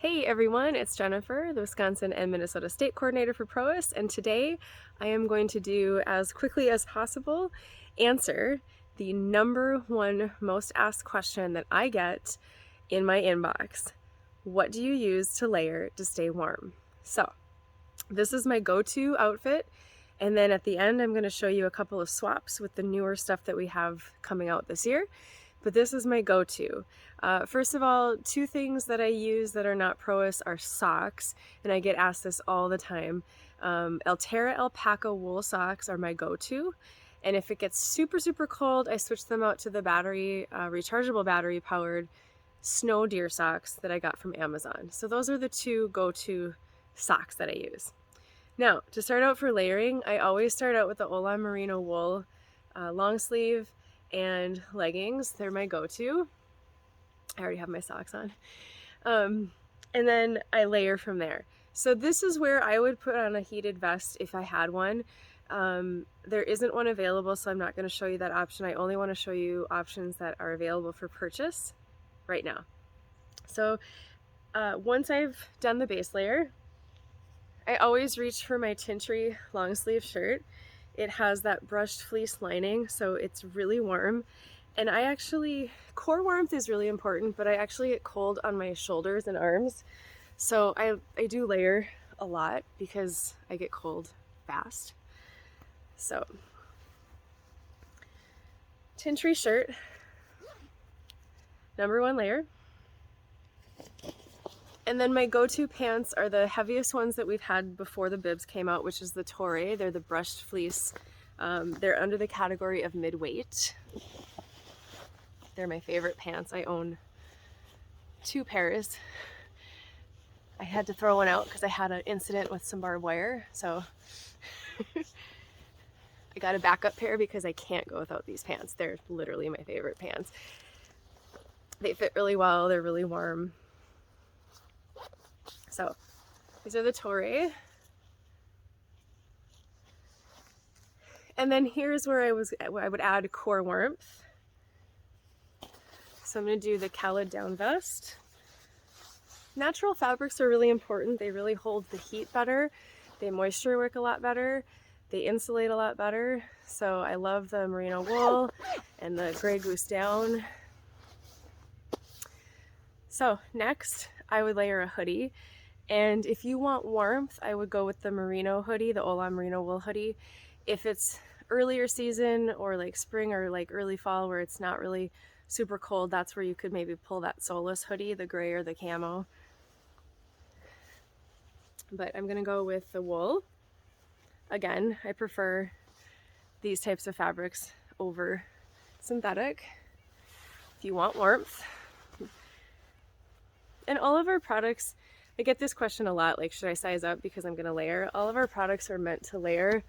Hey everyone, it's Jennifer, the Wisconsin and Minnesota State Coordinator for PROIS, and today I am going to do, as quickly as possible, answer the number one most asked question that I get in my inbox. What do you use to layer to stay warm? So, this is my go-to outfit, and then at the end I'm going to show you a couple of swaps with the newer stuff that we have coming out this year. But this is my go-to. First of all, two things that I use that are not PROIS are socks, and I get asked this all the time. Altera alpaca wool socks are my go-to, and if it gets super cold, I switch them out to the rechargeable battery powered snow deer socks that I got from Amazon. So those are the two go-to socks that I use. Now, to start out for layering, I always start out with the Ola Merino wool long sleeve and leggings. They're my go-to. I already have my socks on. And then I layer from there. So this is where I would put on a heated vest if I had one. There isn't one available, so I'm not going to show you that option. I only want to show you options that are available for purchase right now. So once I've done the base layer, I always reach for my Tintry long sleeve shirt. It has that brushed fleece lining, so it's really warm. And core warmth is really important, but I actually get cold on my shoulders and arms. So I do layer a lot because I get cold fast. So, Tintry shirt, number one layer. And then my go-to pants are the heaviest ones that we've had before the bibs came out, which is the Torre. They're the brushed fleece. They're under the category of mid-weight. They're my favorite pants. I own two pairs. I had to throw one out because I had an incident with some barbed wire, so I got a backup pair because I can't go without these pants. They're literally my favorite pants. They fit really well. They're really warm. So these are the Torre. And then here's where I would add core warmth. So I'm going to do the Calliad down vest. Natural fabrics are really important. They really hold the heat better. They moisture wick a lot better. They insulate a lot better. So I love the merino wool and the gray goose down. So next I would layer a hoodie. And if you want warmth, I would go with the merino hoodie, the Ola merino wool hoodie. If it's earlier season or like spring or like early fall where it's not really super cold, that's where you could maybe pull that Solus hoodie, the gray or the camo. But I'm gonna go with the wool. Again, I prefer these types of fabrics over synthetic if you want warmth. And all of our products, I get this question a lot, like, should I size up because I'm gonna layer? All of our products are meant to layer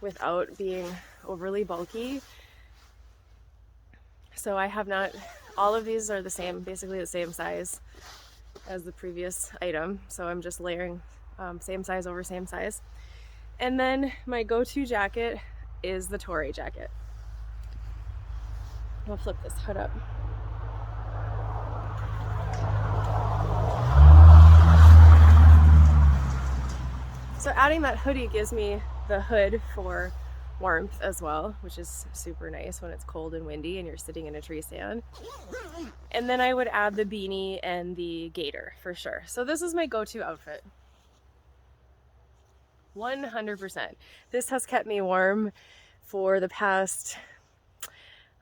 without being overly bulky. So I have not, all of these are the same, basically the same size as the previous item. So I'm just layering same size over same size. And then my go-to jacket is the Torre jacket. I'll flip this hood up. So adding that hoodie gives me the hood for warmth as well, which is super nice when it's cold and windy and you're sitting in a tree stand. And then I would add the beanie and the gaiter for sure. So this is my go-to outfit. 100%. This has kept me warm for the past,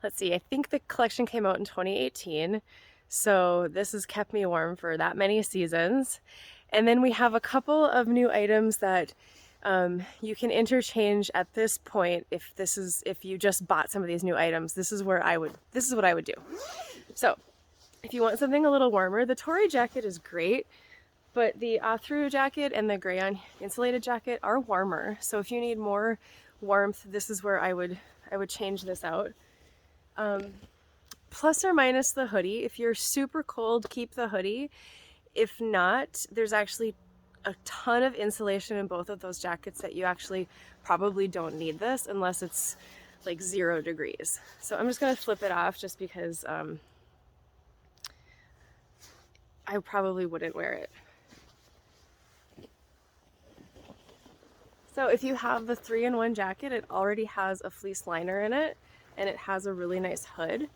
let's see, I think the collection came out in 2018. So this has kept me warm for that many seasons. And then we have a couple of new items that you can interchange at this point. If you just bought some of these new items, this is what I would do. So if you want something a little warmer, the Torre jacket is great, but the Athru jacket and the Grayon insulated jacket are warmer. So if you need more warmth, this is where I would change this out. Plus or minus the hoodie. If you're super cold, keep the hoodie. If not, there's actually a ton of insulation in both of those jackets that you actually probably don't need this unless it's like 0 degrees. So I'm just going to flip it off just because I probably wouldn't wear it. So if you have the 3-in-1 jacket, it already has a fleece liner in it, and it has a really nice hood.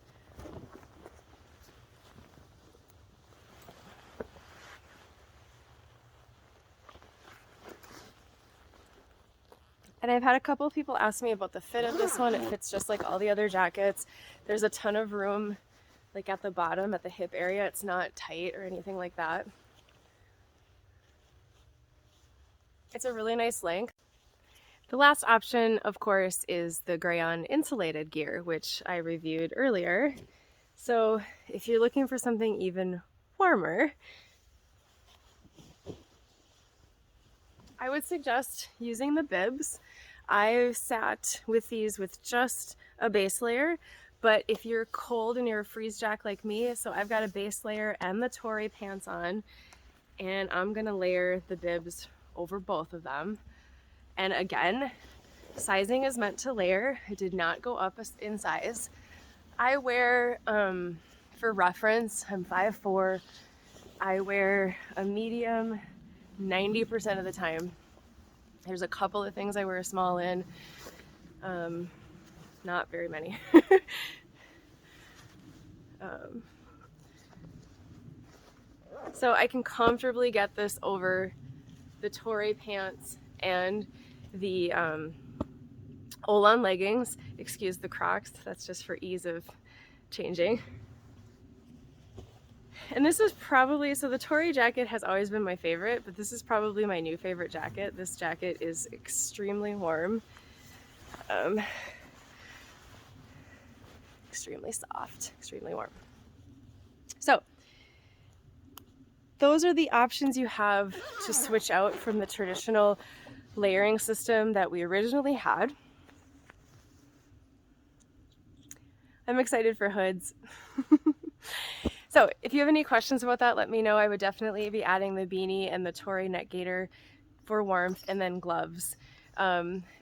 And I've had a couple of people ask me about the fit of this one. It fits just like all the other jackets. There's a ton of room like at the bottom, at the hip area. It's not tight or anything like that. It's a really nice length. The last option, of course, is the gray-on insulated gear, which I reviewed earlier. So if you're looking for something even warmer, I would suggest using the bibs. I sat with these with just a base layer, but if you're cold and you're a freeze jack like me, so I've got a base layer and the Tory pants on, and I'm gonna layer the bibs over both of them. And again, sizing is meant to layer. It did not go up in size. I wear, for reference, I'm 5'4". I wear a medium 90% of the time. There's a couple of things I wear a small in, not very many. So I can comfortably get this over the Tory pants and the Olon leggings. Excuse the Crocs, that's just for ease of changing. And this is probably, so the Tory jacket has always been my favorite, but this is probably my new favorite jacket. This jacket is extremely warm, extremely soft, extremely warm. So those are the options you have to switch out from the traditional layering system that we originally had. I'm excited for hoods. So if you have any questions about that, let me know. I would definitely be adding the beanie and the Tory neck gaiter for warmth, and then gloves.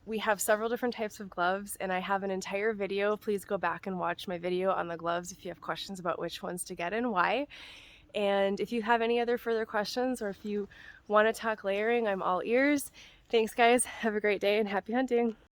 We have several different types of gloves, and I have an entire video. Please go back and watch my video on the gloves if you have questions about which ones to get and why. And if you have any other further questions, or if you want to talk layering, I'm all ears. Thanks guys, have a great day and happy hunting.